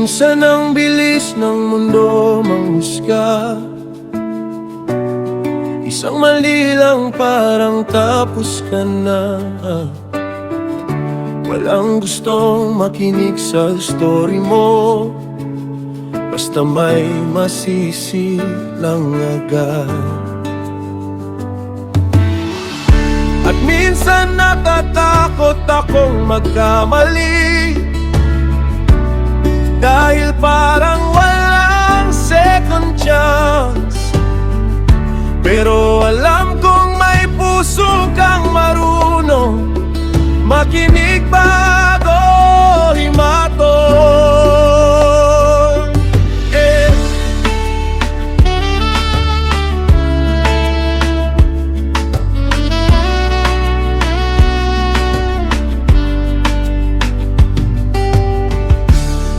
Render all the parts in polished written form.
Minsan ang bilis ng mundo manghusga, isang mali lang parang tapos ka na. Walang gustong makinig sa story mo, basta may masisi lang agad. At minsan natatakot akong magkamali, dahil parang walang second chance. Pero alam kong may puso kang marunong makinig bago himatol.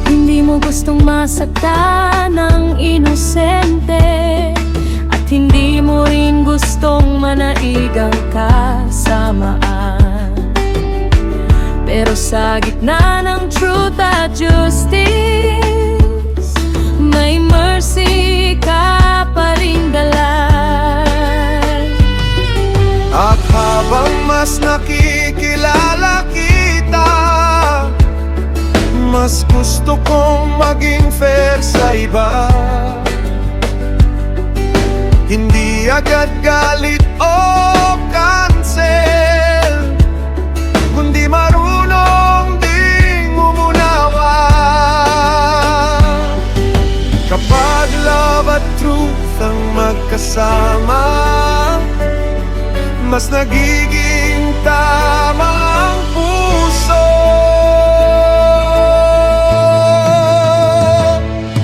Hindi mo gustong masaktan ng inosente, at hindi mo rin gustong manaig ang kasamaan. Pero sa gitna ng truth at justice, may mercy ka pa rin dala. At habang mas nakikilala kita, mas gusto kong maging fair sa iba. Hindi agad galit o cancel, kundi marunong ding umunawa. Kapag love at truth ang magkasama, mas nagiging tama ang puso.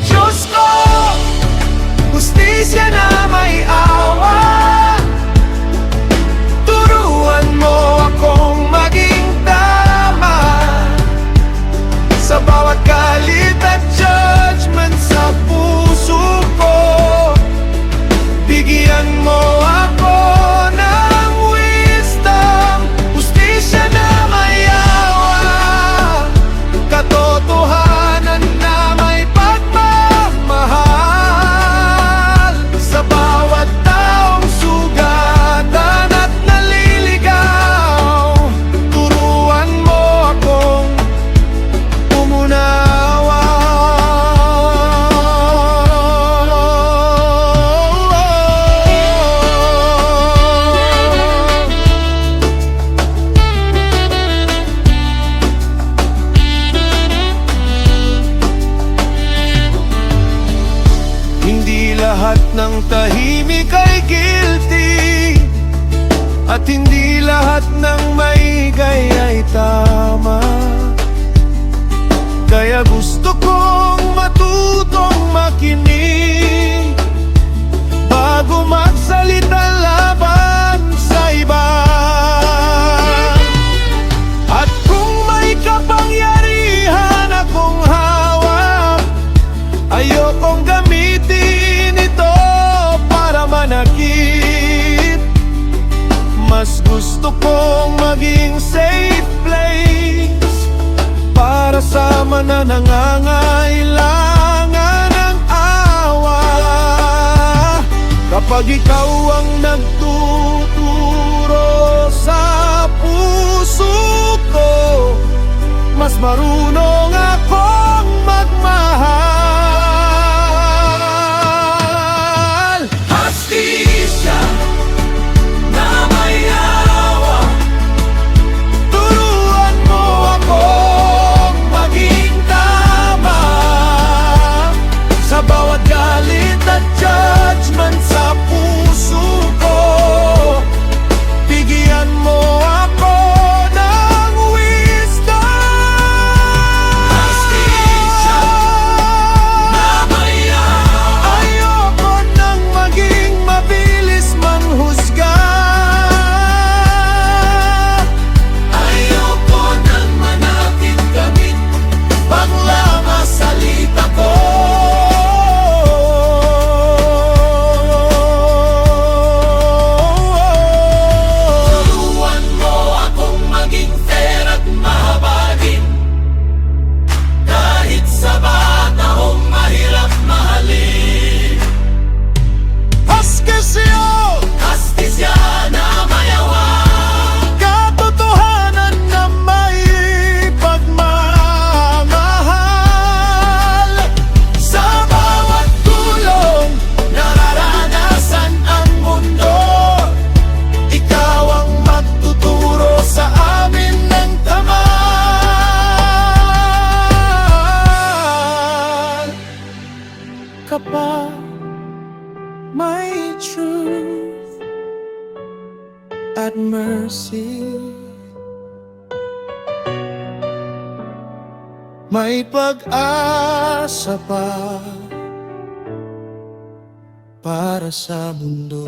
Diyos ko, hustisya na may awa, turuan mo akong maging tama sa bawat galit at judgment sa puso ko. Bigyan mo ako ng wisdom, hustisya na may awa, katotohanan na may pagmamahal sa bawat taong sugatan at naliligaw. Turuan mo akong umunawa. Hindi lahat ng tahimik ay guilty, at hindi lahat ng maingay ay tama. Kaya gusto kong matutong makinig bago magsalita laban sa iba. At kung may kapangyarihan akong hawak, ayokong gamitin ito para manakit. Mas gusto kong maging safe place para sa mga nangangailangan ng awa. Kapag ikaw ang nagtuturo sa puso ko, mas marunong akong magmahal. Hustisya na may awa, turuan mo akong maging tama sa bawat galit at judgment sa puso ko. Bigyan mo ako ng wisdom, hustisya ka pa, may truth at mercy. May pag-asa pa para sa mundo.